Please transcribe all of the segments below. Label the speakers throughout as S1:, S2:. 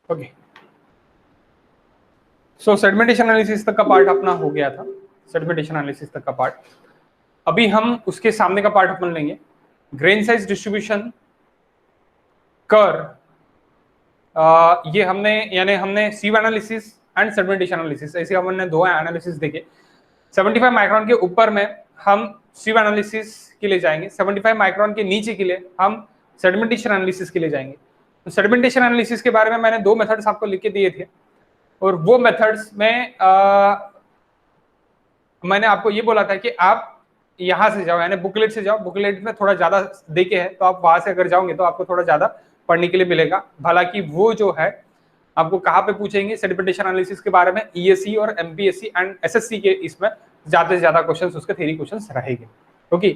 S1: Okay, सो sedimentation analysis तक का part अपना हो गया था। सेडिमेंटेशन एनालिसिस तक का पार्ट, अभी हम उसके सामने का पार्ट अपन लेंगे, ग्रेन साइज डिस्ट्रीब्यूशन कर। ये हमने यानी हमने सीव एनालिसिस एंड सेडिमेंटेशन एनालिसिस, ऐसे हमने दो एनालिसिस देखे। 75 माइक्रोन के ऊपर में हम सीव एनालिसिस के लिए जाएंगे, 75 माइक्रोन के नीचे के लिए हम सेडिमेंटेशन एनालिसिस के लिए जाएंगे। तो सेडिमेंटेशन एनालिसिस के बारे में मैंने दो मेथड्स आपको लिख के दिए थे, और वो मेथड्स में मैंने आपको ये बोला था कि आप यहां से जाओ, यानी बुकलेट से जाओ, बुकलेट में थोड़ा ज्यादा देके है, तो आप वहां से अगर जाओगे तो आपको थोड़ा ज्यादा पढ़ने के लिए मिलेगा। हालांकि वो जो है आपको कहाँ पे पूछेंगे सेडिमेंटेशन एनालिसिस के बारे में, ईएससी और एमपीएससी एंड एसएससी के, इसमें ज्यादा से ज्यादा क्वेश्चंस उसके थ्योरी क्वेश्चंस रहेंगे। ओके,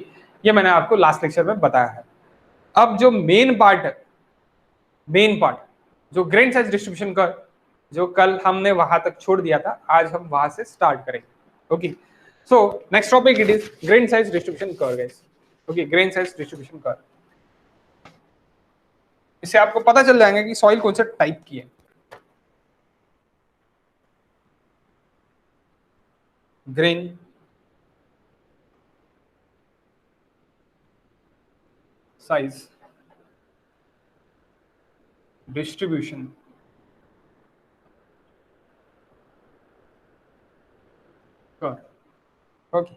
S1: ये मैंने आपको लास्ट लेक्चर में बताया है। अब जो मेन पार्ट है, मेन पार्ट जो ग्रेन साइज डिस्ट्रीब्यूशन का, जो कल हमने वहां तक छोड़ दिया था, आज हम वहां से स्टार्ट करेंगे। Okay, so next topic it is grain size distribution curve guys. Okay, grain size distribution curve, इससे आपको पता चल जाएगा कि सॉइल कौन से टाइप की है। Grain size distribution curve. Okay,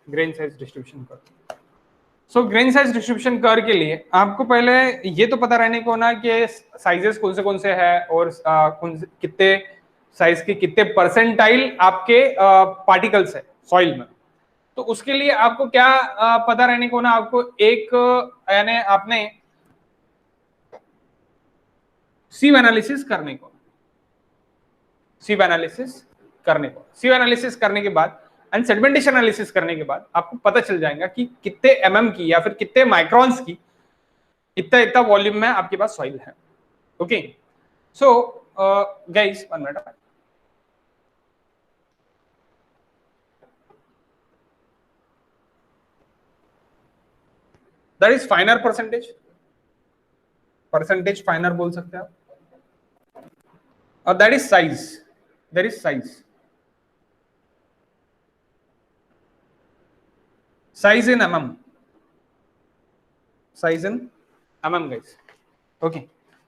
S1: grain size distribution curve. So grain size distribution curve के लिए आपको पहले ये तो पता रहने को ना कि साइजेस कौन से है, और कितने साइज के कितने परसेंटाइल आपके पार्टिकल्स है सॉइल में। तो उसके लिए आपको क्या पता रहने को ना, आपको एक यानी आपने सीव एनालिसिस करने को, सीव एनालिसिस करने को, सीव एनालिसिस करने के बाद एंड सेडिमेंटेशन एनालिसिस करने के बाद आपको पता चल जाएगा कि कितने एमएम की या फिर कितने माइक्रोन्स की इतना इतना वॉल्यूम में आपके पास सॉइल है। Okay, so guys 1 minute, that is फाइनर percentage, percentage फाइनर बोल सकते हैं आप, और that is size, that is size, size in MM, size in MM guys. Okay,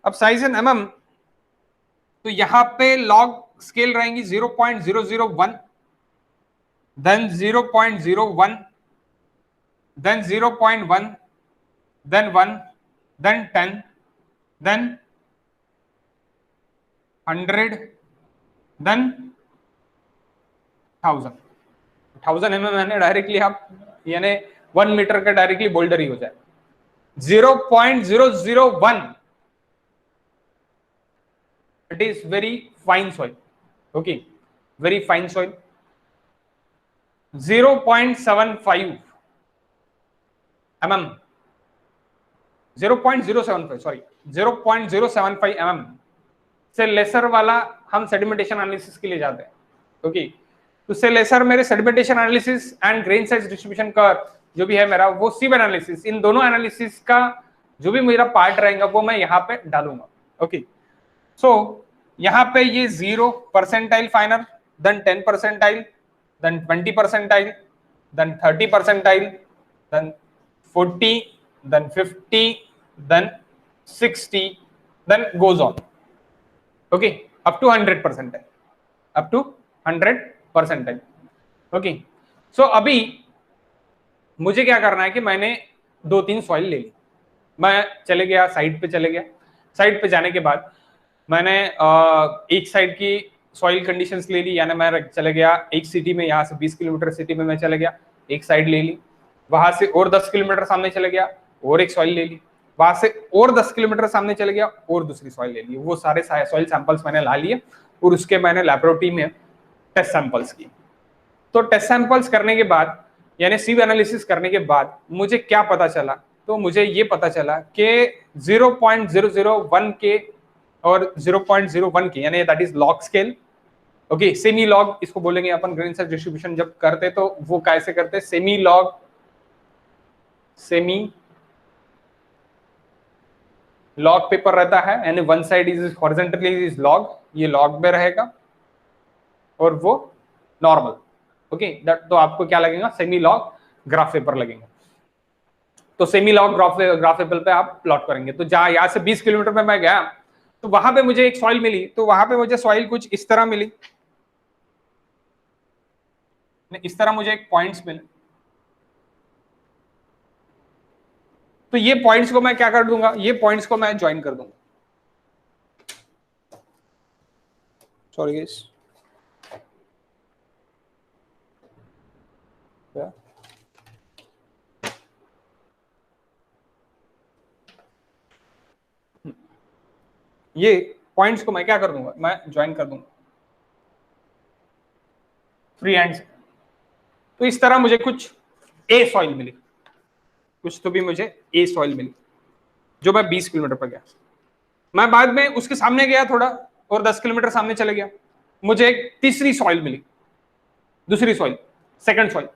S1: अब साइज इन एमएम, तो यहां पे लॉग स्केल रहेंगी 0.001, then 0.01, then 0.1, then 1, then 10, then 100, then 1000 mm यानी डायरेक्टली आप यानी 1 मीटर का डायरेक्टली बोल्डर ही हो जाए। 0.001, it is very fine soil. Okay, very fine soil. 0.75 mm, 0.075 sorry 0.075 mm से लेसर वाला हम सेडिमेंटेशन एनालिसिस के लिए जाते हैं। ओके, तो से लेसर मेरे sedimentation analysis and grain size distribution curve जो भी है मेरा, वो सीव एनालिसिस, इन दोनों एनालिसिस का जो भी मेरा पार्ट रहेगा वो मैं यहाँ पे डालूंगा। ओके, सो यहाँ पे ये 0 percentile finer, then 10 percentile, then 20 percentile, then 30 percentile, then 40, then 50, then 60, then goes on. Okay, up to 100 percentile, up to 100 percentile. Okay, so अभी मुझे क्या करना है कि मैंने 2-3 सॉइल ले ली, मैं चले गया साइड पे, चले गया साइड पे जाने के बाद मैंने एक साइड की सॉइल कंडीशंस ले ली, यानी मैं चले गया एक सिटी में, यहाँ से 20 किलोमीटर सिटी में मैं चले गया, एक साइड ले ली, वहां से और 10 किलोमीटर सामने चले गया और एक सॉइल ले ली, वहां से और 10 किलोमीटर सामने चले गया और दूसरी सॉइल ले ली। वो सारे सॉइल सैंपल्स मैंने ला लिए और उसके मैंने लैबोरेटरी में टेस्ट सैंपल्स की। तो टेस्ट सैंपल्स करने के बाद यानी सीव एनालिसिस करने के बाद मुझे क्या पता चला, तो मुझे ये पता चला कि 0.001 के और 0.01 के यानी that is log scale. Okay, semi log इसको बोलेंगे अपन। ग्रेन साइज डिस्ट्रीब्यूशन जब करते तो वो कैसे करते, semi log, semi log paper रहता है, यानी one side is horizontally is log, ये लॉग में रहेगा और वो नॉर्मल। ओके, तो आपको क्या लगेगा, सेमी लॉग ग्राफ पेपर लगेगा। तो सेमी लॉग ग्राफ पेपर पे आप प्लॉट करेंगे। तो जहां यहां से 20 किलोमीटर में मैं गया तो वहां पे मुझे एक सॉइल मिली, तो वहां पे मुझे सॉइल कुछ इस तरह मिली, इस तरह मुझे एक पॉइंट्स मिले। तो ये पॉइंट्स को मैं क्या कर दूंगा, ये पॉइंट्स को मैं ज्वाइन कर दूंगा। सॉरी गाइस, ये पॉइंट्स को मैं क्या कर दूंगा, मैं ज्वाइन कर दूंगा फ्री हैंड से। तो इस तरह मुझे कुछ ए सॉइल मिली, कुछ तो भी मुझे ए सॉइल मिली जो मैं 20 किलोमीटर पर गया। मैं बाद में उसके सामने गया थोड़ा और 10 किलोमीटर सामने चले गया, मुझे एक तीसरी सॉइल मिली, दूसरी सॉइल, सेकंड सॉइल।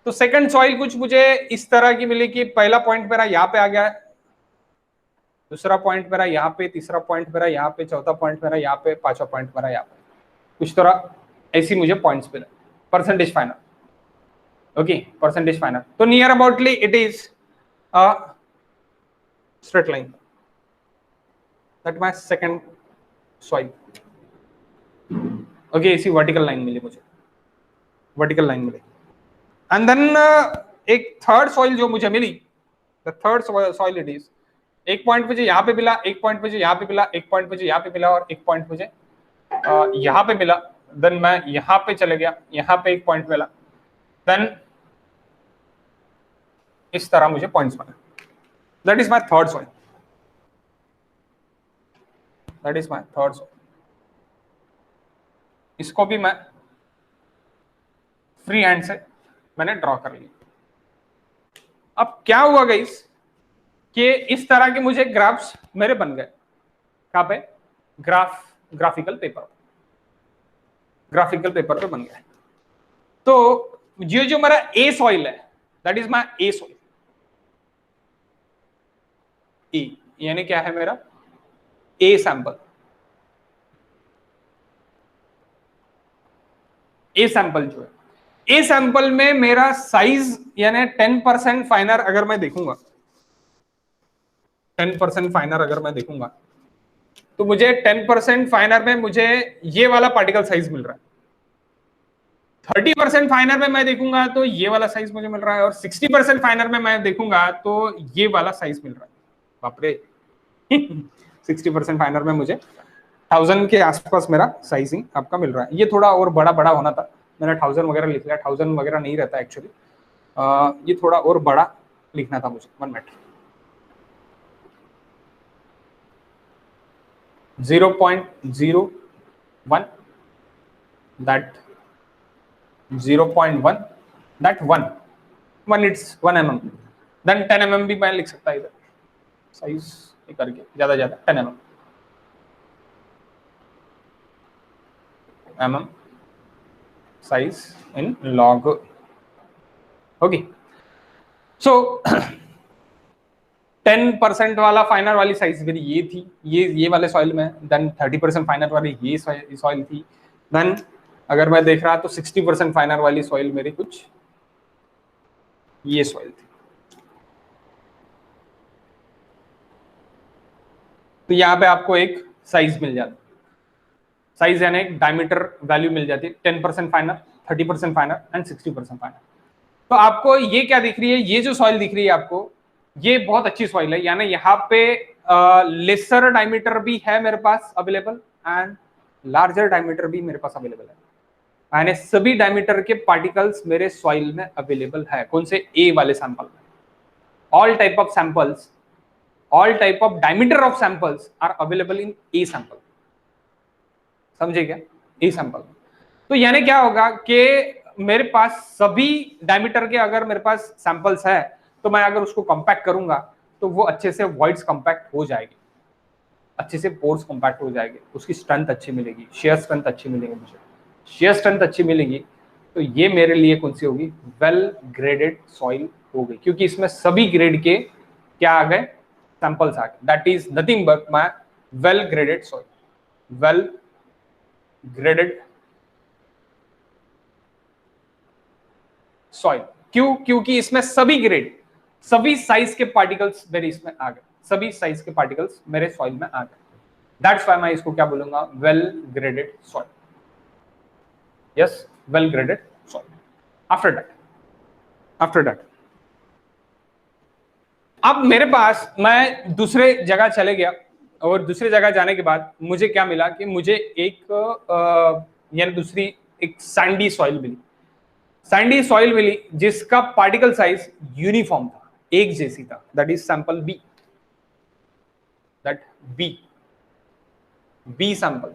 S1: तो सेकंड सॉइल कुछ मुझे इस तरह की मिली कि पहला पॉइंट मेरा यहाँ पे आ गया है, दूसरा पॉइंट मेरा यहाँ पे, तीसरा पॉइंट मेरा यहाँ पे, चौथा पॉइंट मेरा यहाँ पे, पांचवा पॉइंट मेरा यहाँ पे, कुछ तरह ऐसी मुझे पॉइंट्स मिले। Percentage final, okay, percentage final. तो near aboutly it is a straight line, that my second soil. Okay, ऐसी वर्टिकल लाइन मिली मुझे, वर्टिकल लाइन मिली। एंड देन एक थर्ड सॉइल जो मुझे मिली, the third soil it is, एक पॉइंट मुझे यहाँ पे मिला, एक पॉइंट मुझे यहाँ पे मिला, एक पॉइंट मुझे यहाँ पे मिला और एक पॉइंट मुझे यहाँ पे मिला। देन मैं यहाँ पे चले गया, यहाँ पे एक पॉइंट मिला, देन इस तरह मुझे पॉइंट्स बने। That is my third soil, that is my third soil. इसको भी मैं फ्री हैंड से मैंने ड्रॉ कर लिया। अब क्या हुआ गाइस कि इस तरह के मुझे ग्राफ्स मेरे बन गए। कहां पे, ग्राफिकल पेपर, ग्राफिकल पेपर पे बन गए। तो ये जो मेरा ए सॉइल है, that is my A soil. A यानी क्या है मेरा, ए सैंपल, ए सैंपल जो है, ए सैंपल में मेरा साइज यानी 10% फाइनर अगर मैं देखूंगा, 10% फाइनर अगर मैं देखूंगा तो मुझे 10% फाइनर में मुझे ये वाला पार्टिकल साइज मिल रहा है। 30% फाइनर में मैं देखूंगा तो ये वाला साइज मुझे मिल रहा है और 60% फाइनर में मैं देखूंगा तो ये वाला साइज मिल रहा है। बाप रे 60% फाइनर में मुझे 1000 के आसपास मेरा साइजिंग आपका मिल रहा है। ये थोड़ा और बड़ा बड़ा होना था, मैंने 1000 वगैरह लिख लिया, 1000 वगैरह नहीं रहता एक्चुअली, ये थोड़ा और बड़ा लिखना था मुझे। 1 minute, 0.01 that 0.1 that 1 it's 1 mm, then 10 mm भी मैं लिख सकता इधर साइज करके, ज्यादा 10 mm size in log. Okay, so 10% वाला फाइनर वाली साइज मेरी ये थी, ये वाले सॉइल में। देन 30% फाइनर वाली ये सॉइल थी। देन अगर मैं देख रहा तो 60% फाइनर वाली सॉइल मेरी कुछ ये सॉइल थी। तो यहाँ पे आपको एक साइज मिल जाता, साइज यानी एक डायमीटर वैल्यू मिल जाती है। 10% फाइनर, 30% फाइनर एंड 60% फाइनर। तो आपको ये क्या दिख रही है, ये जो सॉइल दिख रही है आपको, ये बहुत अच्छी सॉइल है। यानी यहाँ पे लेसर डायमीटर भी है मेरे पास अवेलेबल एंड लार्जर डायमीटर भी मेरे पास अवेलेबल है। यानी सभी डायमीटर के पार्टिकल्स मेरे सॉइल में अवेलेबल है। कौन से, ए वाले सैंपल में। All type of samples, all type of diameter of samples are available in A sample. समझे क्या, ए सैंपल। तो यानी क्या होगा कि मेरे पास सभी डायमीटर के अगर मेरे पास सैंपल्स है तो मैं अगर उसको कंपैक्ट करूंगा तो वो अच्छे से वॉइड्स कंपैक्ट हो जाएगी, अच्छे से पोर्स कंपैक्ट हो जाएंगे, उसकी स्ट्रेंथ अच्छी मिलेगी, शेयर स्ट्रेंथ अच्छी मिलेगी। मुझे शेयर स्ट्रेंथ अच्छी मिलेगी तो ये मेरे लिए कौन सी होगी, वेल ग्रेडेड सॉइल हो गई, क्योंकि इसमें सभी ग्रेड के क्या आ गए, sample sat. That is nothing but my well graded soil. Well graded soil. क्यों? क्योंकि इसमें सभी ग्रेड, सभी साइज के पार्टिकल्स मेरे इसमें आ गए, सभी साइज के पार्टिकल्स मेरे सॉइल में आ गए. दैट्स व्हाई मैं इसको क्या बोलूंगा? Well graded soil. Yes, well graded soil. After that अब मेरे पास, मैं दूसरे जगह चले गया और दूसरे जगह जाने के बाद मुझे क्या मिला कि मुझे एक यानी दूसरी एक सैंडी सॉइल मिली. सैंडी सॉइल मिली जिसका पार्टिकल साइज यूनिफॉर्म था, एक जैसी था. That is sample B. That B sample.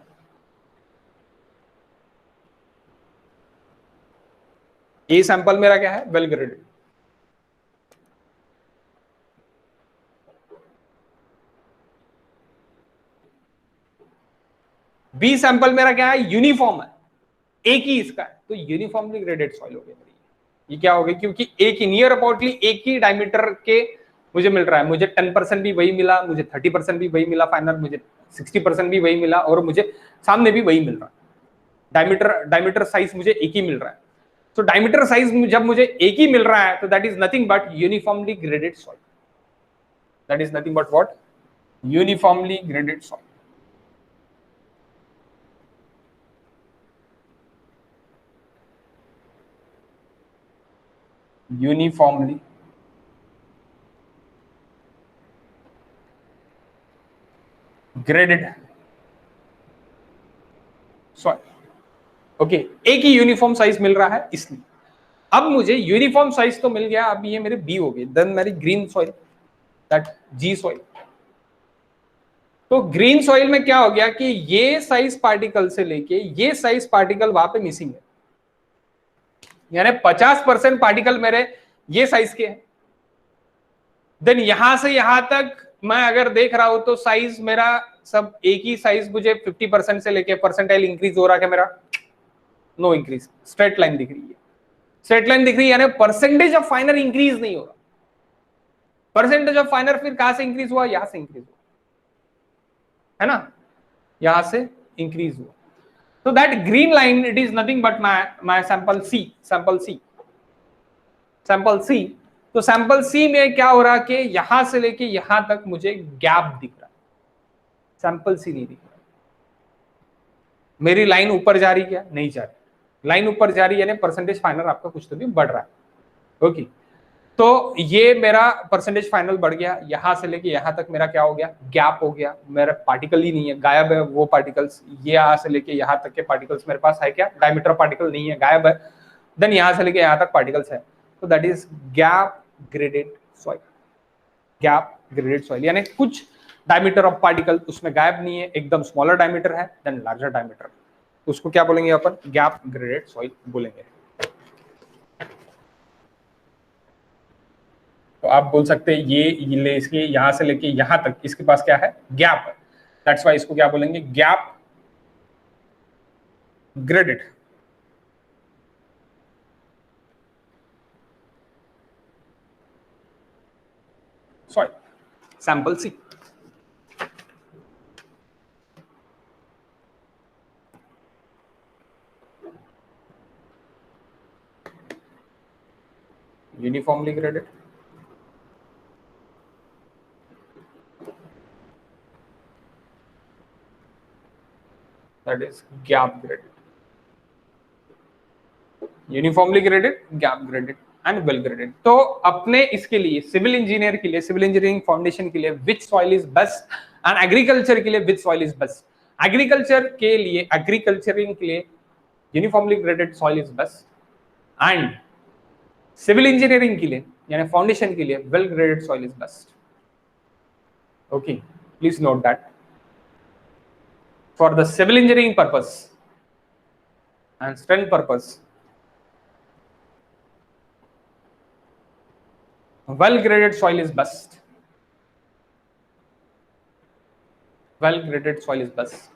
S1: A sample मेरा क्या है? Well graded. बी सैंपल मेरा क्या है? यूनिफॉर्म है, एक ही इसका है, तो यूनिफॉर्मली ग्रेडेड सॉइल हो गया. ये क्या हो गया? क्योंकि एक ही नियर अबाउटली एक ही डायमीटर के मुझे मिल रहा है. मुझे 10% भी वही मिला, मुझे 30% भी वही मिला, फाइनल मुझे 60% भी वही मिला, और मुझे सामने भी वही मिल रहा है. डायमीटर साइज मुझे एक ही मिल रहा है. तो डायमीटर साइज जब मुझे एक ही मिल रहा है, तो that is nothing but uniformly graded soil. That is nothing but what? Uniformly graded soil. uniformly graded soil. Okay, एक ही यूनिफॉर्म साइज मिल रहा है इसलिए. अब मुझे यूनिफॉर्म साइज तो मिल गया, अब ये मेरे बी हो गए. देन मेरी green soil, that G soil. तो ग्रीन सॉइल में क्या हो गया कि ये साइज पार्टिकल से लेके ये साइज पार्टिकल वहां पे मिसिंग है, यानी 50% पार्टिकल मेरे ये साइज के हैं. देन यहां से यहां तक मैं अगर देख रहा हूं तो साइज मेरा सब एक ही साइज. मुझे 50% से लेके परसेंटाइल इंक्रीज हो रहा है मेरा? No increase. स्ट्रेट लाइन दिख रही है, स्ट्रेट लाइन दिख रही है, यानी परसेंटेज ऑफ फाइनर इंक्रीज नहीं हो रहा. परसेंटेज ऑफ फाइनर फिर कहां से इंक्रीज हुआ? यहां से इंक्रीज हुआ, है ना, यहां से इंक्रीज हुआ. तो that green line, it is nothing but my sample C. Sample C, sample C. तो सैंपल सी में क्या हो रहा कि यहां से लेके यहां तक मुझे गैप दिख रहा है, सैंपल सी नहीं दिख रहा. मेरी लाइन ऊपर जा रही क्या? नहीं जा रही. लाइन ऊपर जा रही है यानी परसेंटेज फाइनल आपका कुछ तो भी बढ़ रहा है. ओके, तो ये मेरा परसेंटेज फाइनल बढ़ गया. यहां से लेके यहां तक मेरा क्या हो गया? गैप हो गया. मेरा पार्टिकल ही नहीं है, गायब है वो पार्टिकल्स. ये यहां से लेके यहां तक के पार्टिकल्स मेरे पास है क्या? डायमीटर पार्टिकल नहीं है, गायब है. देन यहां से लेके यहां तक पार्टिकल्स है. तो that is gap graded soil. Gap graded soil यानी कुछ डायमीटर ऑफ पार्टिकल उसमें गायब नहीं है, एकदम स्मॉलर डायमीटर है देन लार्जर डायमीटर. उसको क्या बोलेंगे अपन? गैप ग्रेडेड सॉइल बोलेंगे. तो आप बोल सकते हैं ये ले इसके यहां से लेके यहां तक इसके पास क्या है? गैप है. दैट्स व्हाई इसको क्या बोलेंगे? Gap graded soil. Sample C. Uniformly graded, that is gap graded. Uniformly graded, gap graded and well graded. तो अपने इसके लिए सिविल इंजीनियर के लिए, सिविल इंजीनियरिंग फाउंडेशन के लिए which soil is best, and agriculture के लिए which soil is best. Agriculture के लिए, एग्रीकल्चरिंग के लिए uniformly graded soil is best, and civil engineering के लिए यानी फाउंडेशन के लिए well graded soil is best. Okay, please note that. For the civil engineering purpose and strength purpose, well graded soil is best. Well graded soil is best.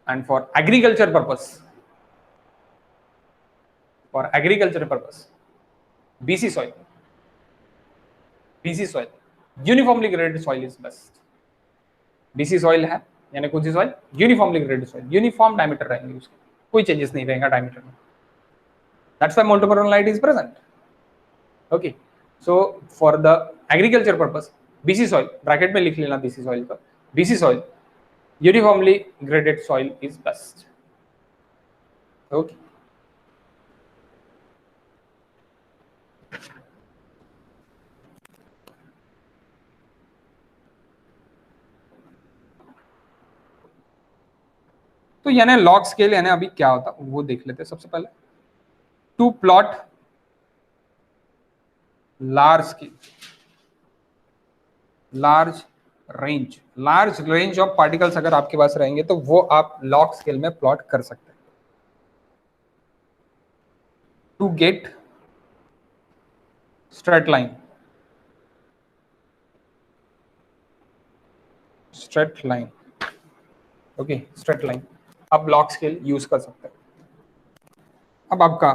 S1: And for agriculture purpose, BC soil, BC soil uniformly graded soil is best. BC soil है यानी कौन सी soil, uniformly graded soil, uniform diameter रहेंगे उसके, कोई changes नहीं रहेगा diameter में, that's why montmorillonite is present. Okay, so for the agriculture purpose BC soil, bracket में लिख लेना बीसी सॉइल का, BC soil uniformly graded soil is best. Okay, तो यानी लॉग स्केल यानी अभी क्या होता वो देख लेते हैं सबसे पहले। To plot large scale, large range of particles अगर आपके पास रहेंगे तो वो आप लॉग स्केल में प्लॉट कर सकते हैं to get straight line, straight line, okay, straight line आप लॉग स्केल यूज कर सकते हैं। अब आपका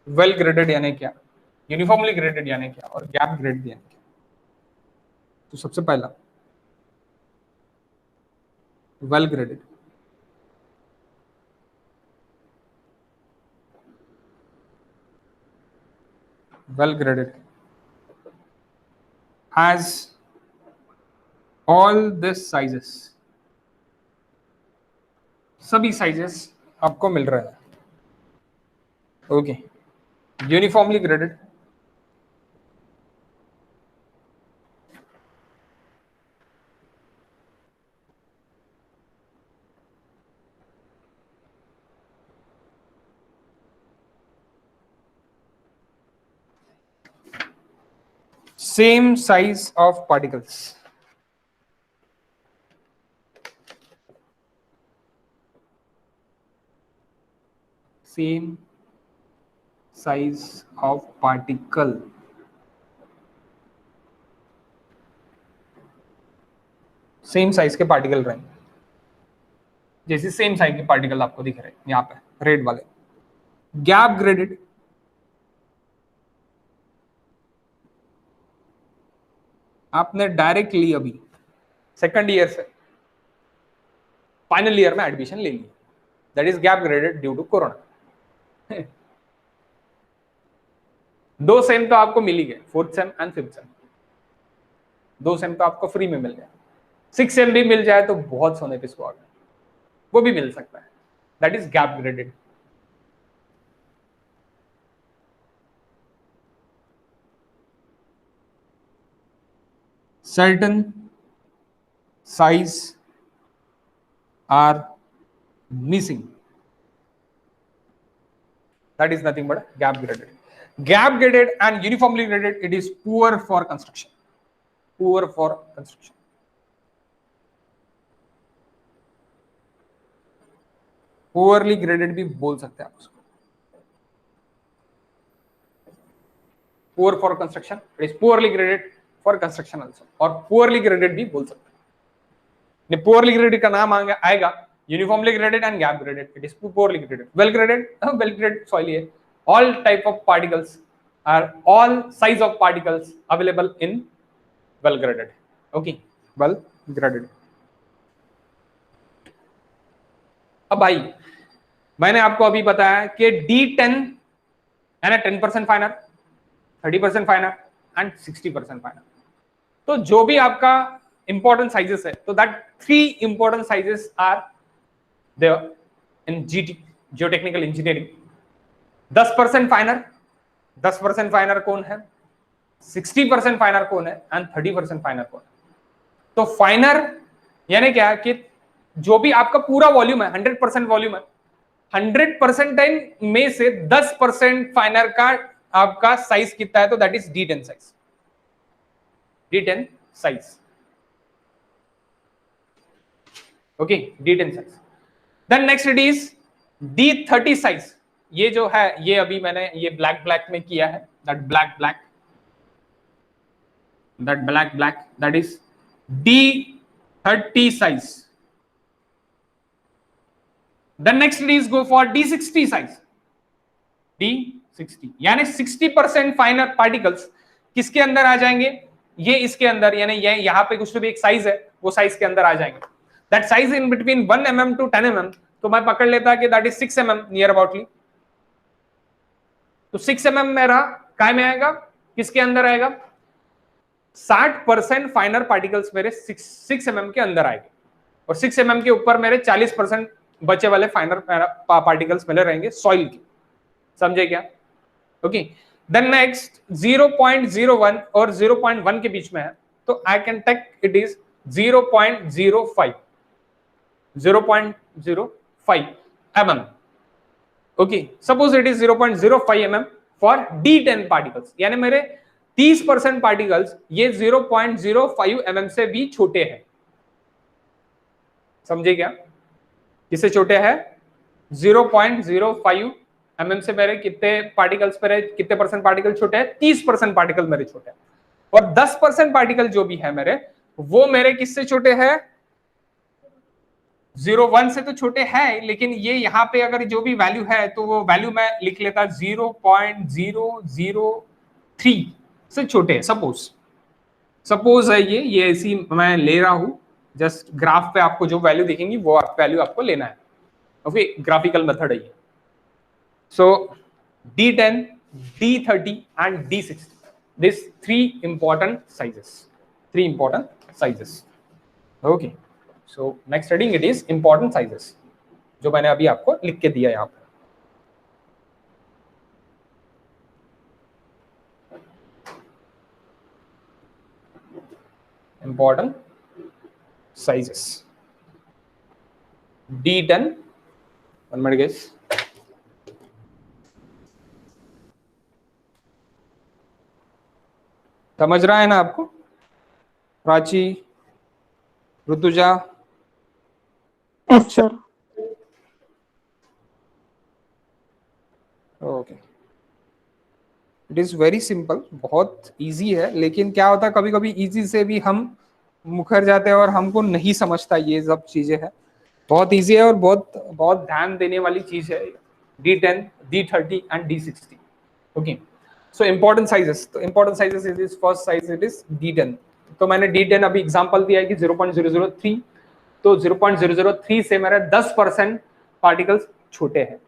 S1: वेल ग्रेडेड यानी क्या, यूनिफॉर्मली ग्रेडेड यानी क्या, और गैप ग्रेडेड यानी क्या। तो सबसे पहला well graded, well graded has all this sizes, सभी साइजेस आपको मिल रहा है। Okay, uniformly graded same size of particles, same size of particle, same size के पार्टिकल रहेंगे, जैसे सेम साइज के पार्टिकल आपको दिख रहे हैं यहाँ पे रेड वाले। गैप ग्रेडेड, आपने डायरेक्टली अभी सेकंड ईयर से फाइनल ईयर में एडमिशन ले ली, that is gap graded due to corona. दो सेम तो आपको मिल ही गए, fourth sem and fifth sem, दो सेम तो आपको फ्री में मिल गया, सिक्स सेम भी मिल जाए तो बहुत सोने पे सुहागा, वो भी मिल सकता है, that is gap graded. certain size are missing, that is nothing but gap graded. Gap graded and uniformly graded, it is poor for construction, poor for construction. poorly graded भी बोल सकते हैं आप उसको, poor for construction, it is poorly graded for construction also, और poorly graded भी बोल सकते हैं। poorly graded का नाम आएगा uniformly graded and gap graded, it is poorly graded. well graded soil है, all type of particles are all size of particles available in well graded, okay, well graded। अब भाई मैंने आपको अभी बताया कि D10 यानी 10% फाइनर, 30% फाइनर एंड 60% फाइनर, तो जो भी आपका इंपॉर्टेंट साइजेस है, तो that three important sizes are there in GT, geotechnical engineering. 10% finer, 10% finer कौन है, 60% फाइनर कौन है एंड 30% फाइनर कौन है। तो फाइनर यानी क्या कि जो भी आपका पूरा वॉल्यूम है, 100% वॉल्यूम है, 100% में से 10% फाइनर का आपका साइज कितना है, तो that is D10 size, D10 size, okay, D10 size. Then next it is D30 size, ये जो है ये अभी मैंने ये ब्लैक में किया है, that black that is D30 size. Then next it is go for D60 size, D60 यानी 60% फाइनर पार्टिकल्स किसके अंदर आ जाएंगे, ये इसके अंदर, यानी ये यहाँ पे कुछ तो भी एक साइज है, वो साइज के अंदर आ जाएंगे। That size in between 1 mm to 10 mm, तो मैं पकड़ लेता कि दैट इज 6 mm नियर अबाउटली। तो 6 mm मेरा काय में आएगा, किसके अंदर आएगा, 60% फाइनर पार्टिकल्स मेरे 6 mm के अंदर आएंगे, और 6 mm के ऊपर मेरे 40% बचे वाले फाइनर पार्टिकल्स मेरे रहेंगे सॉइल के। समझे क्या? ओके, देन नेक्स्ट 0.01 और 0.1 के बीच में है, तो I can take it is 0.05 mm. Okay, suppose it is 0.05 mm for D10 particles, यानी मेरे 30% पार्टिकल्स ये 0.05 mm से भी छोटे हैं। समझे क्या? किससे छोटे हैं? 0.05 mm से मेरे कितने पार्टिकल्स पर है, कितने परसेंट पार्टिकल छोटे हैं? 30% पार्टिकल मेरे छोटे हैं, और 10% पार्टिकल जो भी है मेरे, वो मेरे किससे छोटे हैं? 0.1 से तो छोटे हैं, लेकिन ये यहाँ पे अगर जो भी वैल्यू है तो वो वैल्यू मैं लिख लेता 0.003 से छोटे है। सपोज है ये ऐसी मैं ले रहा हूं, जस्ट ग्राफ पे आपको जो वैल्यू दिखेंगी वो वैल्यू आपको लेना है। ओके, ग्राफिकल मेथड है ये। सो D10, D30 and D60, these three important sizes. Okay, so next heading it is important sizes, जो मैंने अभी आपको लिख के दिया यहाँ पर। important sizes, D10, one minute guys, समझ रहा है ना आपको? Prachi, Rutuja?
S2: Yes sir.
S1: Okay, it is very simple, बहुत इजी है, लेकिन क्या होता है कभी कभी इजी से भी हम मुकर जाते हैं और हमको नहीं समझता ये सब चीजें है। बहुत इजी है और बहुत बहुत ध्यान देने वाली चीज है D10, D30 and D60। Okay, so important sizes, तो important sizes is this first size it is D10। तो मैंने D10 अभी एग्जांपल दिया है कि 0.003, तो 0.003 से मेरे 10% पार्टिकल्स छोटे हैं,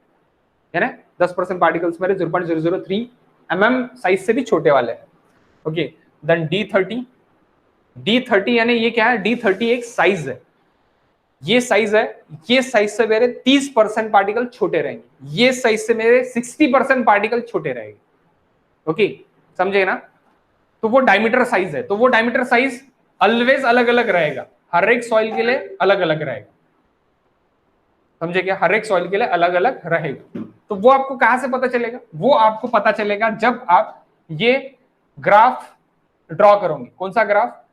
S1: है ना? 10% पार्टिकल्स मेरे 0.003 mm साइज से भी छोटे वाले हैं। ओके, देन D30 यानी ये क्या है? D30 एक साइज है, ये साइज है, ये साइज से मेरे 30% पार्टिकल छोटे रहेंगे, ये साइज से मेरे 60% पार्टिकल छोटे रहेंगे। ओके, समझे ना? तो वो डायमीटर साइज है, तो वो डायमीटर साइज ऑलवेज अलग अलग रहेगा, हर एक सॉइल के लिए अलग अलग रहेगा। समझे क्या? हर एक सॉइल के लिए अलग अलग रहेगा। तो वो आपको कहां से पता चलेगा? वो आपको पता चलेगा जब आप ये ग्राफ ड्रॉ करोगे। कौन सा graph?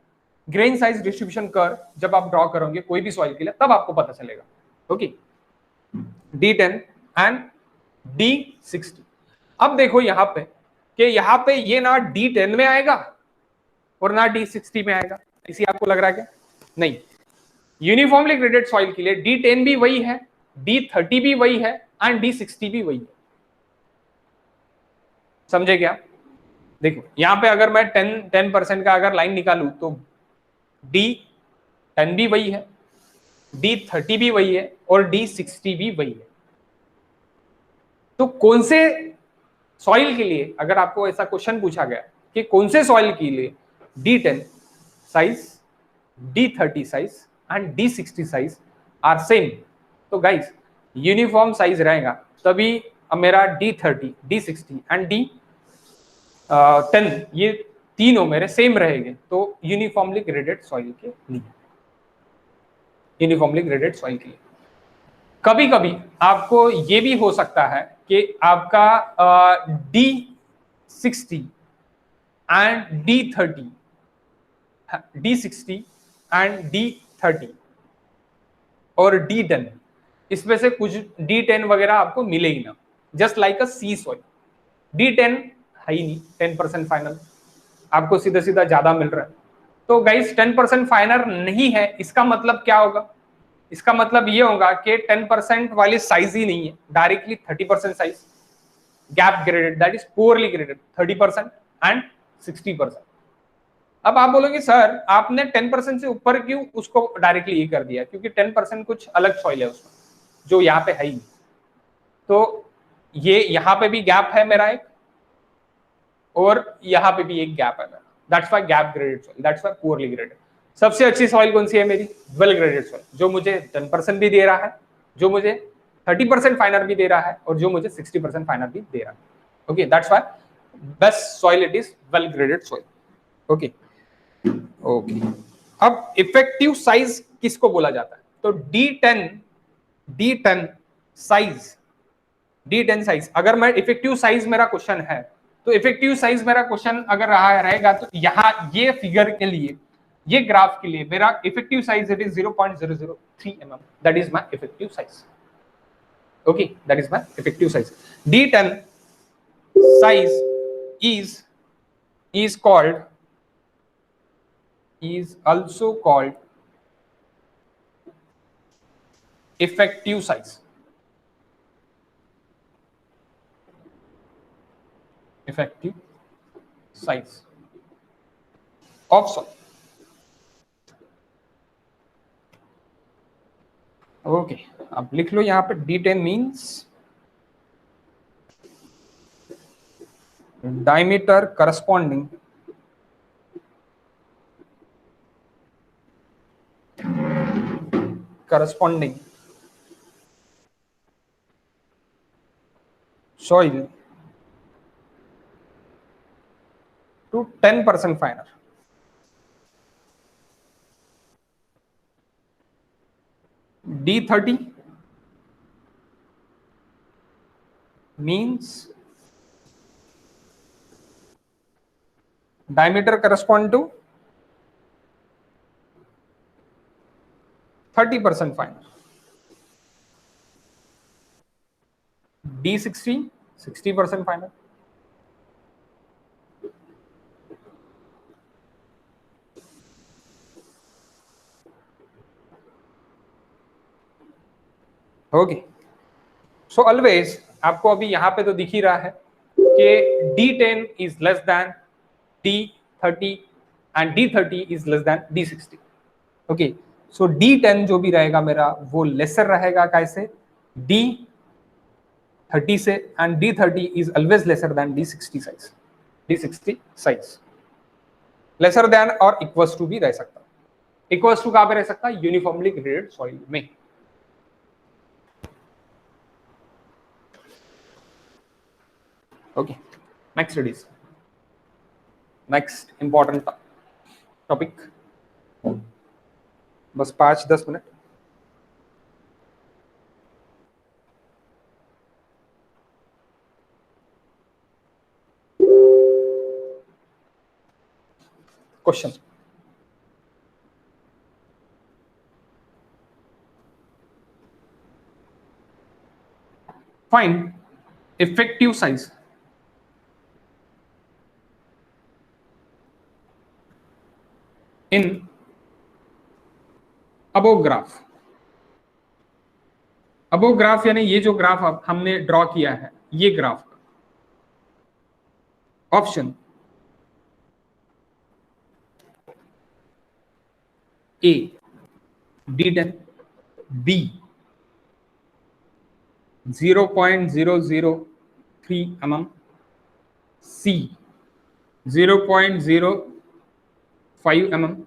S1: Grain size distribution curve जब आप ड्रॉ करोगे कोई भी सॉइल के लिए, तब आपको पता चलेगा। Okay, D10 and D60। अब देखो यहाँ पे कि यहाँ पे ये ना D10 में आएगा और ना D60 में आएगा, इसी आपको लग रहा है क्या? नहीं, यूनिफॉर्मली ग्रेडेड सॉइल के लिए D10 भी वही है, D30 भी वही है एंड D60 भी वही है। समझे क्या? देखो यहाँ पे अगर मैं 10% का अगर लाइन निकालू तो D10 भी वही है, D30 भी वही है और D60 भी वही है। तो कौन से सॉइल के लिए अगर आपको ऐसा क्वेश्चन पूछा गया कि कौन से सॉइल के लिए D10 size, D30 size and D60 size are same, तो गाइस यूनिफॉर्म साइज रहेगा तभी मेरा D30, D60 एंड D10 ये तीनों मेरे सेम रहेंगे। तो यूनिफॉर्मली ग्रेडेड सॉइल के लिए, यूनिफॉर्मली ग्रेडेड सॉइल के लिए कभी कभी आपको ये भी हो सकता है कि आपका D60 and D60 and D30 और D10 इसमें से कुछ D10 वगैरह आपको मिले ही ना, just like a C soil. D10 है ही नहीं, 10% फाइनल आपको सीधा सीधा ज्यादा मिल रहा है। तो गाइस 10% फाइनल नहीं है, इसका मतलब क्या होगा? इसका मतलब ये होगा कि 10% वाली साइज ही नहीं है, directly 30% size, gap graded, that is poorly graded 30% and 60%। अब आप बोलोगे सर आपने 10% से ऊपर क्यों उसको डायरेक्टली ये कर दिया, क्योंकि 10% कुछ अलग सॉइल है उसमें जो यहाँ पे है ही। तो ये यहाँ पे भी गैप है मेरा एक, और यहाँ पे भी एक गैप है मेरा, that's why gap graded soil, that's why poorly graded. सबसे अच्छी सॉइल कौन सी है मेरी? वेल ग्रेडेड सॉइल, जो मुझे 10% भी दे रहा है, जो मुझे 30% फाइनर भी दे रहा है, और जो मुझे 60% फाइनर भी दे रहा है। Okay, that's why best soil it is well graded soil. Okay okay, अब इफेक्टिव साइज किसको बोला जाता है? तो D10 साइज, D10 साइज, अगर मैं इफेक्टिव साइज मेरा क्वेश्चन है, तो इफेक्टिव साइज मेरा क्वेश्चन अगर रहा रहेगा तो यहाँ ये फिगर के लिए, ये ग्राफ के लिए मेरा effective size it is 0.003 mm, that is my effective size. Okay, that is my effective size. D10 size is called, is also called effective size, effective size of soil। Okay, अब लिख लो यहाँ पे D10 means diameter corresponding soil to 10% finer। D30 means diameter correspond to 30% finer। D60 60% finer। Okay, so always आपको अभी यहाँ पे तो दिख ही रहा है कि D10 is less than D30 and D30 is less than D60। Okay, so D10 जो भी रहेगा मेरा वो लेसर रहेगा कैसे? D30 से, and D30 is always lesser than D60 size. D60 size lesser than और इक्वल्स टू भी रह सकता है। इक्वल्स टू कहां पे रह सकता है? यूनिफॉर्मली ग्रेडेड सॉइल में। Okay, next studies, next important topic, बस 5-10 minute. Question, find effective size in above graph. Above graph यानी ये जो ग्राफ हमने ड्रॉ किया है, ये graph. Option A D10, B 0.003 mm, C 0.05 mm,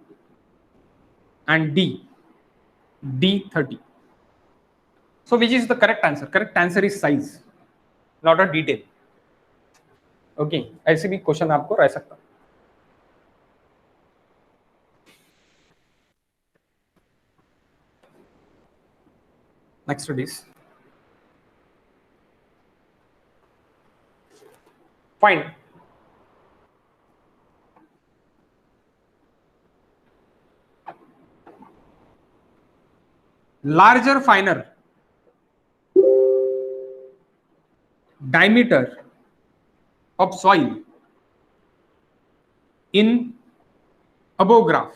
S1: and D30। So which is the correct answer? Correct answer is size, not a detail। Okay, ऐसे भी question आपको रह सकता है। Next studies, find larger finer diameter of soil in above graph,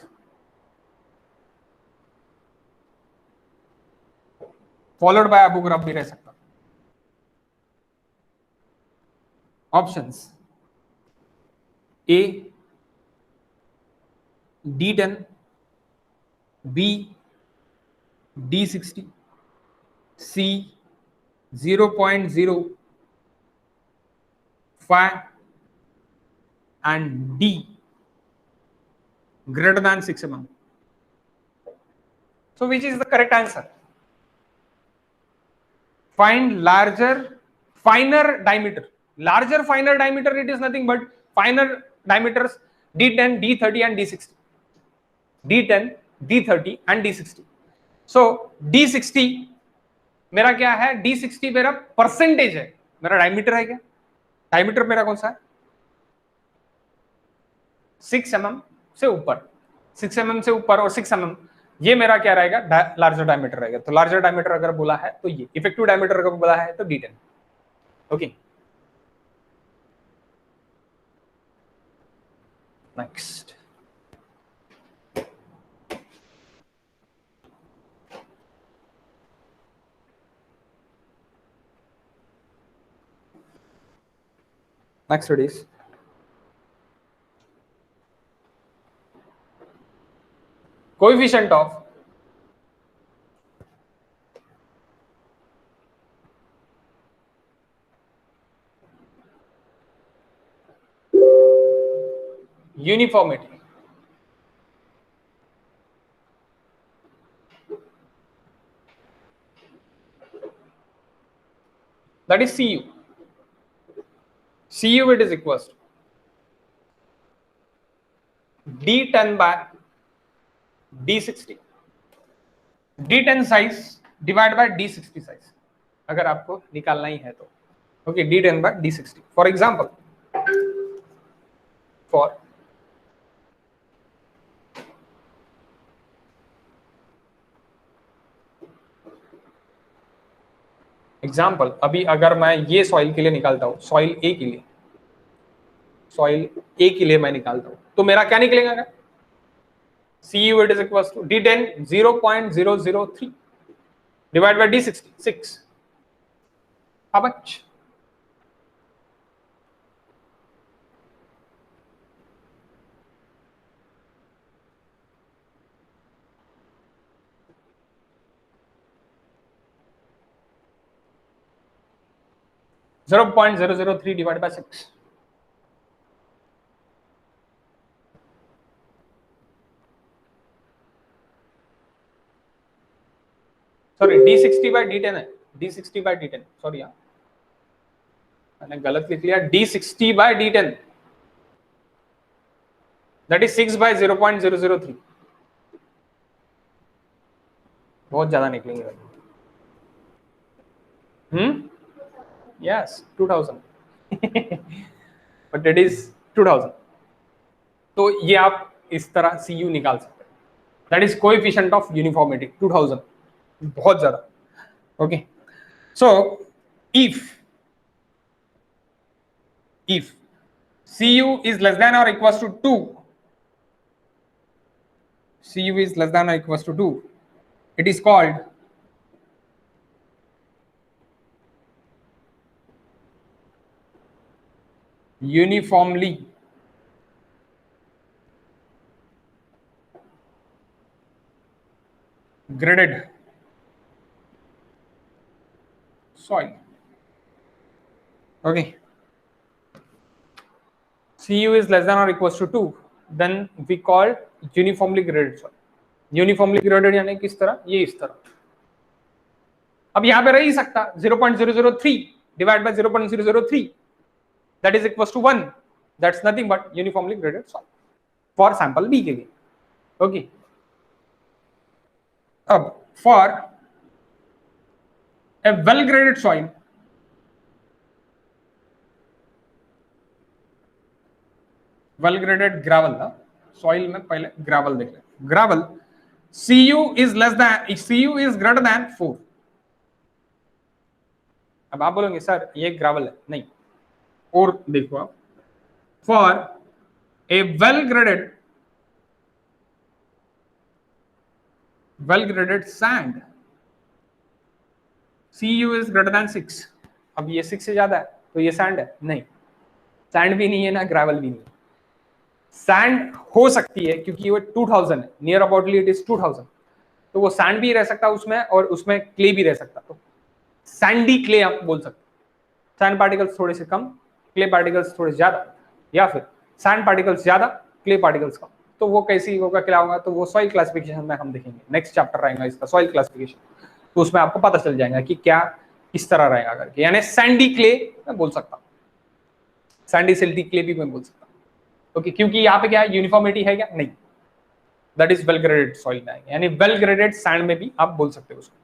S1: followed by above graph भी रह सकता। Options A D10, B D60, C 0.05 and D greater than 6 mm. So which is the correct answer? Find larger, finer diameter. Larger, finer diameter, it is nothing but finer diameters D10, D30 and D60. D10, D30 and D60. So D60 मेरा क्या है? D60 मेरा percentage है, मेरा diameter है क्या? Diameter मेरा कौन सा है? 6 mm से ऊपर, 6 mm से ऊपर और 6 mm, ये मेरा क्या रहेगा? लार्जर डायमीटर रहेगा. तो लार्जर डायमीटर अगर बोला है तो ये, इफेक्टिव डायमीटर अगर बोला है तो D10. Okay, next. Next it is coefficient of uniformity. That is Cu. Cu it is equals to D10 by D60. D10 size divided by D60 size. अगर आपको निकालना ही है तो. Okay, D10 by D60. For example, अभी अगर मैं ये soil के लिए निकालता हूं, सॉइल ए के लिए मैं निकालता हूं, तो मेरा क्या निकलेगा? Cu it is equals to D10 0.003 divided by D60 6. How much? .003 divided by 6. Sorry, D60 by D10 है. D60 by D10, सॉरी यार, मैंने गलत लिख लिया. D60 by D10, that is 6 by 0.003. बहुत ज्यादा निकलेंगे भाई. Yes, 2000. But it is 2000. तो ये आप इस तरह Cu निकाल सकते हैं. That is coefficient of uniformity 2000. बहुत ज्यादा. Okay, so if Cu is less than or equals to 2, Cu is less than or equals to 2, it is called uniformly graded soil. Okay, Cu is less than or equals to 2, then we call uniformly graded soil. Uniformly graded यानी किस तरह? ये इस तरह. अब यहां पे रह ही सकता 0.003 divided by 0.003, that is equals to 1. That's nothing but uniformly graded soil for sample B के लिए. Okay, अब for a well graded soil, well graded gravel ना, soil में पहले gravel देख ले. Gravel Cu is less than, Cu is greater than 4. अब आप बोलोगे सर ये ग्रावल है, नहीं, और देखो आप, for a well graded sand Cu is greater than 6. अब ये 6 से ज्यादा है तो ये सैंड है? नहीं, सैंड भी नहीं है ना ग्रेवल भी नहीं. सैंड हो सकती है क्योंकि वो 2000 है, नियर अबाउटली इट इज 2000, तो वो सैंड भी रह सकता है उसमें और उसमें क्ले भी रह सकता, तो सैंडी क्ले आप बोल सकते हैं। सैंड पार्टिकल्स थोड़े से कम, क्ले पार्टिकल्स थोड़े ज्यादा, या फिर सैंड पार्टिकल्स ज्यादा, क्ले पार्टिकल्स कम, तो वो कैसी होगा, क्या होगा, तो वो सॉइल क्लासिफिकेशन में हम देखेंगे। नेक्स्ट चैप्टर रहेगा इसका सॉइल क्लासिफिकेशन, तो उसमें आपको पता चल जाएगा कि क्या किस तरह रहेगा करके। यानी सैंडी क्ले मैं बोल सकता हूँ, सैंडी सिल्टी क्ले भी मैं बोल सकता हूँ, ओके, क्योंकि यहाँ पे क्या यूनिफॉर्मिटी है क्या, नहीं, that is well graded soil में, यानी वेल ग्रेडेड सैंड में भी आप बोल सकते हो उसको,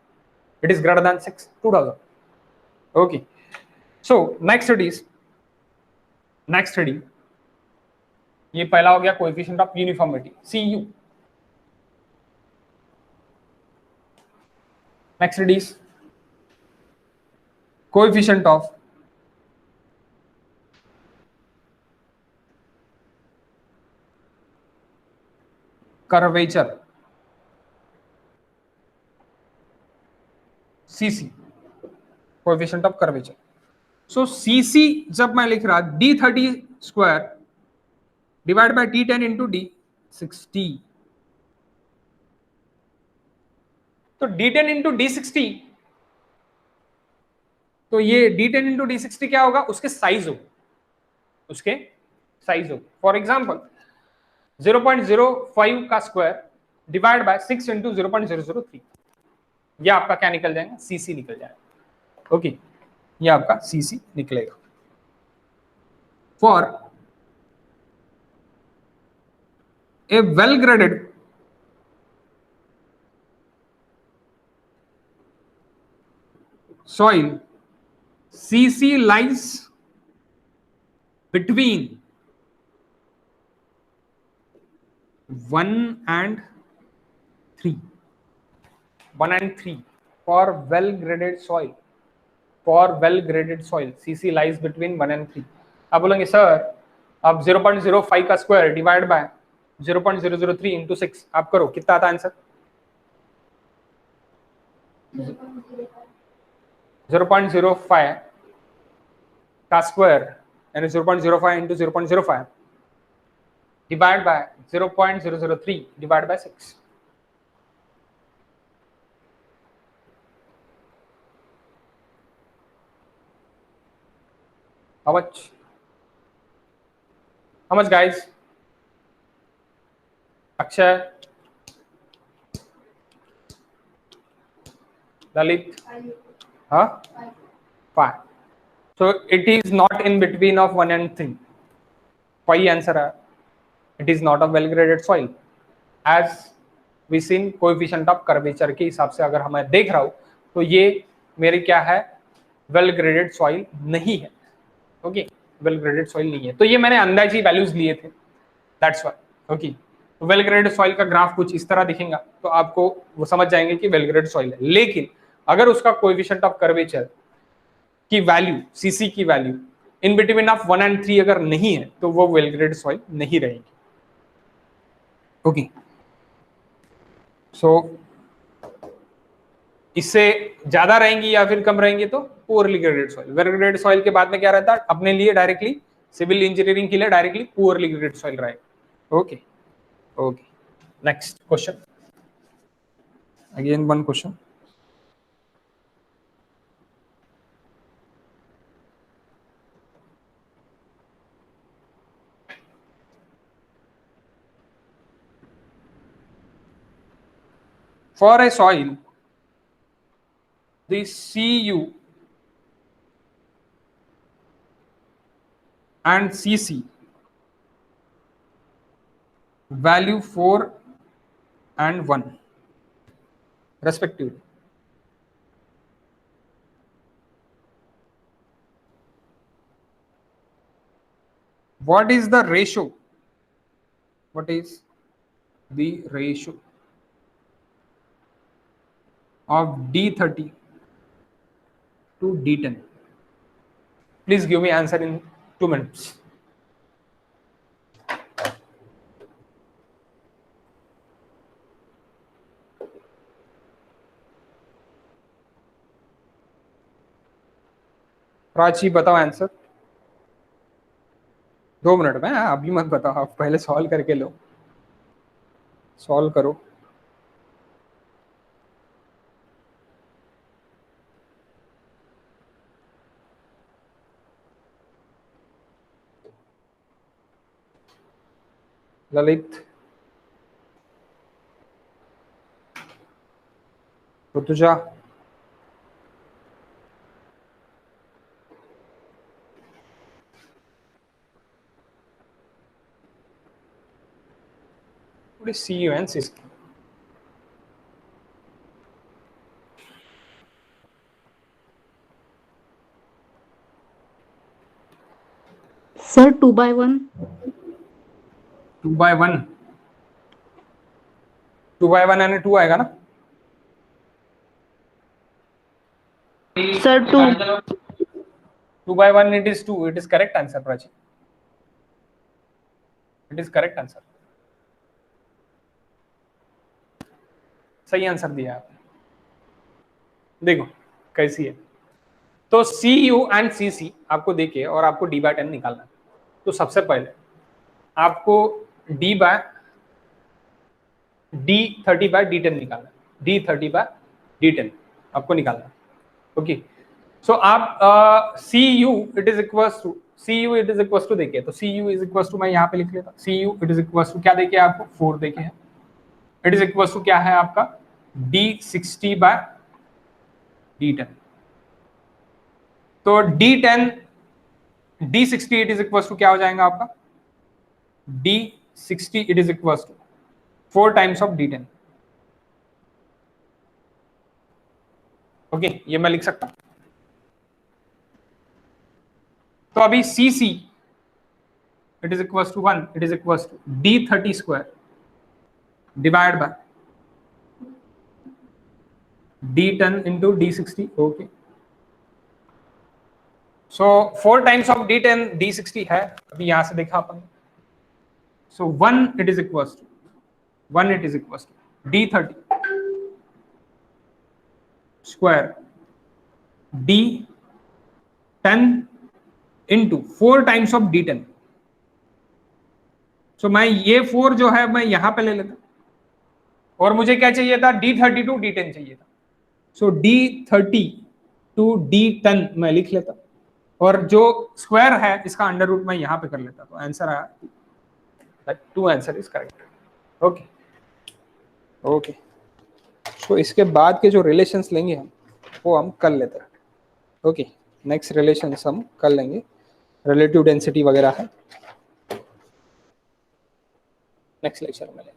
S1: it is greater than 2000, okay. So next study, ये पहला हो गया coefficient of uniformity, CU। Next study is coefficient of curvature, CC, coefficient of curvature. So CC जब मैं लिख रहा D30² divide by D10 into D60, तो D10 इंटू D60, तो ये D10 इंटू D60 क्या होगा, उसके साइज हो, उसके साइज हो। फॉर एग्जाम्पल 0.05 का स्क्वायर डिवाइड बाय 6 इंटू 0.003, ये आपका क्या निकल जाएगा, CC निकल जाएगा, ओके, ये आपका CC निकलेगा। For a well graded soil, CC lies between 1 and 3, 1 and 3 for well graded soil, for well graded soil CC lies between 1 and 3। आप बोलेंगे सर आप 0.05 का स्क्वायर डिवाइड बाय 0.003 इंटू 6 आप करो, कितना आता है आंसर, 0.05 का स्क्वायर यानी 0.05 into 0.05 divide by 0.003 divide by 6, how much guys, Akshay, Lalit, हाँ 5, so it is not in between of 1 and 3, 5 answer है, it is not a well graded soil as we seen coefficient of curvature के हिसाब से अगर हमें देख रहा हूं तो ये मेरी क्या है, वेल ग्रेडेड सॉइल नहीं है, ओके, वेल ग्रेडेड सॉइल नहीं है, तो ये मैंने अंदाजी वैल्यूज लिए थे, दैट्स व्हाई, ओके। तो वेल ग्रेडेड सॉइल का ग्राफ कुछ इस तरह दिखेगा, तो आपको वो समझ जाएंगे कि वेल ग्रेडेड सॉइल है, लेकिन अगर उसका कोएफिशिएंट ऑफ कर्वेचर की वैल्यू, सीसी की value in between of 1 and 3 अगर नहीं है तो वो वेल ग्रेडेड सॉइल नहीं रहेगी, ओके। सो इससे ज्यादा रहेंगी या फिर कम रहेंगी तो poorly graded soil. Well graded soil के बाद में क्या रहता है, अपने लिए डायरेक्टली सिविल इंजीनियरिंग के लिए डायरेक्टली पुअरली ग्रेडेड सॉइल रहेगा, okay okay. Next question, again one question, for a soil the CU and CC value 4 and 1 respectively, what is the ratio, what is the ratio of D30 to D10, please give me answer in 2 minutes। Prachi बताओ answer, 2 minute में, अभी मत बताओ, आप पहले solve करके लो, solve करो। Lalit, Rutuja, what is CU and CC?
S2: Sir, 2/1.
S1: 2/1, 2/1 यानी 2 आएगा ना?
S2: Sir, 2.
S1: 2/1 it is 2. It is correct answer, Prachi. It is correct answer. सही आंसर दिया आपने। देखो कैसी है। तो CU एंड CC आपको देके और आपको D/10 निकालना है। तो सबसे पहले आपको D30/D10 निकालना है। D30/D10 आपको निकालना है। ओके, सो आप CU it is equals to देखिए, तो CU इज इक्वल्स टू, मैं यहाँ पे लिख लेता, CU it is equals to क्या देखे आपको, 4 देखे हैं। इट इज इक्वल्स टू क्या है आपका, D60/D10। तो D60 it is equals to क्या हो जाएगा आपका, D60 it is equals to 4 times of D10। Okay, ये मैं लिख सकता हूं। तो अभी CC it is equals to 1, it is equals to D30 square divide by D10 into D60। Okay, so 4 times of D10 D60 है, अभी यहां से देखा अपन। So 1 it is equals to D30 square D10 into 4 times of D10। So मैं ये 4 जो है मैं यहां पे ले लेता, और मुझे क्या चाहिए था, D30 to D10 चाहिए था। सो D30 to D10 मैं लिख लेता, और जो स्क्वायर है इसका अंडर रूट मैं यहां पे कर लेता, तो आंसर आया 2। Answer is correct. Okay okay, तो इसके बाद के जो रिलेशंस लेंगे हम, वो हम कल लेते हैं। ओके, नेक्स्ट रिलेशंस हम कर लेंगे, रिलेटिव डेंसिटी वगैरह है, नेक्स्ट लेक्चर में लेंगे।